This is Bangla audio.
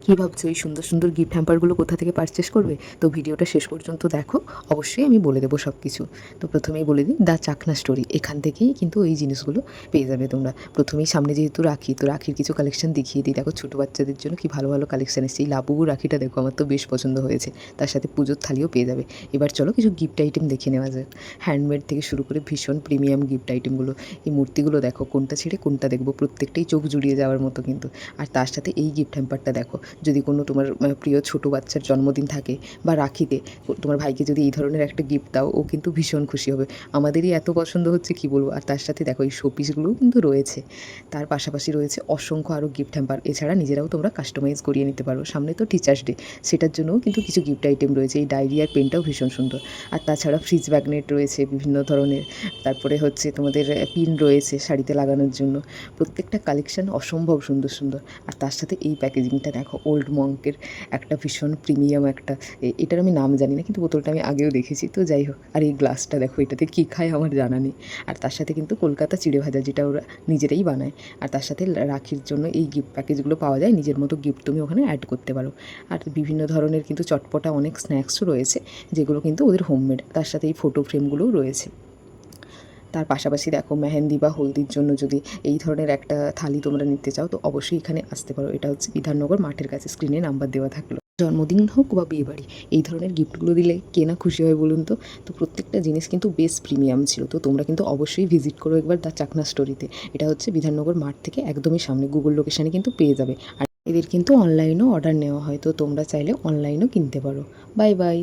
কী ভাবছো এই সুন্দর সুন্দর গিফট হ্যাম্পারগুলো কোথা থেকে পারচেস করবে? তো ভিডিওটা শেষ পর্যন্ত দেখো, অবশ্যই আমি বলে দেবো সব কিছু। তো প্রথমেই বলে দিই, দ্য চাকনা স্টোরি, এখান থেকেই কিন্তু এই জিনিসগুলো পেয়ে যাবে তোমরা। প্রথমেই সামনে যেহেতু রাখি, তো রাখির কিছু কালেকশন দেখিয়ে দিই। দেখো ছোটো বাচ্চাদের জন্য কি ভালো ভালো কালেকশন এসেছে। এই লাবু রাখিটা দেখো, আমার তো বেশ পছন্দ হয়েছে। তার সাথে পুজোর থালিও পেয়ে যাবে। এবার চলো কিছু গিফট আইটেম দেখে নেওয়া যাক। হ্যান্ডমেড থেকে শুরু করে ভীষণ প্রিমিয়াম গিফট আইটেমগুলো। এই মূর্তিগুলো দেখো, কোনটা ছেড়ে কোনটা দেখবো, প্রত্যেকটাই চোখ জুড়িয়ে যাওয়ার মতো কিন্তু। আর তার সাথে এই গিফট হ্যাম্পারটা দেখো, যদি কোনো তোমার প্রিয় ছোটো বাচ্চার জন্মদিন থাকে বা রাখিতে তোমার ভাইকে যদি এই ধরনের একটা গিফট দাও, ও কিন্তু ভীষণ খুশি হবে। আমাদেরই এত পছন্দ হচ্ছে কি বলবো। আর তার সাথে দেখো এই শোপিসগুলোও কিন্তু রয়েছে। তার পাশাপাশি রয়েছে অসংখ্য আরও গিফট হ্যাম্পার। এছাড়া নিজেরাও তোমরা কাস্টমাইজ করিয়ে নিতে পারো। সামনে তো টিচার্স ডে, সেটার জন্যও কিন্তু কিছু গিফট আইটেম রয়েছে। এই ডায়েরি আর পেনটাও ভীষণ সুন্দর। আর তাছাড়া ফ্রিজ ম্যাগনেট রয়েছে বিভিন্ন ধরনের। তারপরে হচ্ছে তোমাদের পিন রয়েছে শাড়িতে লাগানোর জন্য। প্রত্যেকটা কালেকশান অসম্ভব সুন্দর সুন্দর। আর তার সাথে এই প্যাকেজিংটা দেখো, ওল্ড মঙ্কের একটা ভীষণ প্রিমিয়াম একটা, এটার আমি নাম জানি না, কিন্তু বোতলটা আমি আগেও দেখেছি। তো যাই হোক, আর এই গ্লাসটা দেখো, এটাতে কী খায় আমার জানা নেই। আর তার সাথে কিন্তু কলকাতা চিড়ে ভাজা, যেটা ওরা নিজেরাই বানায়। আর তার সাথে রাখির জন্য এই গিফট প্যাকেজগুলো পাওয়া যায়। নিজের মতো গিফট তুমি ওখানে অ্যাড করতে পারো। আর বিভিন্ন ধরনের কিন্তু চটপটা অনেক স্ন্যাক্সও রয়েছে, যেগুলো কিন্তু ওদের হোমমেড। তার সাথে এই ফটো ফ্রেমগুলোও রয়েছে। তার পাশাপাশি দেখো, মেহেন্দি বা হলদির জন্য যদি এই ধরনের একটা থালি তোমরা নিতে চাও, তো অবশ্যই এখানে আসতে পারো। এটা হচ্ছে বিধাননগর মাঠের কাছে, স্ক্রিনে নাম্বার দেওয়া থাকলো। জন্মদিন হোক বা বিয়েবাড়ি, এই ধরনের গিফটগুলো দিলে কে না খুশি হয় বলুন তো। তো প্রত্যেকটা জিনিস কিন্তু বেশ প্রিমিয়াম ছিল। তো তোমরা কিন্তু অবশ্যই ভিজিট করো একবার দ্য চাকনা স্টোরিতে। এটা হচ্ছে বিধাননগর মাঠ থেকে একদমই সামনে, গুগল লোকেশানে কিন্তু পেয়ে যাবে। আর এদের কিন্তু অনলাইনেও অর্ডার নেওয়া হয়, তো তোমরা চাইলে অনলাইনেও কিনতে পারো। Bye bye.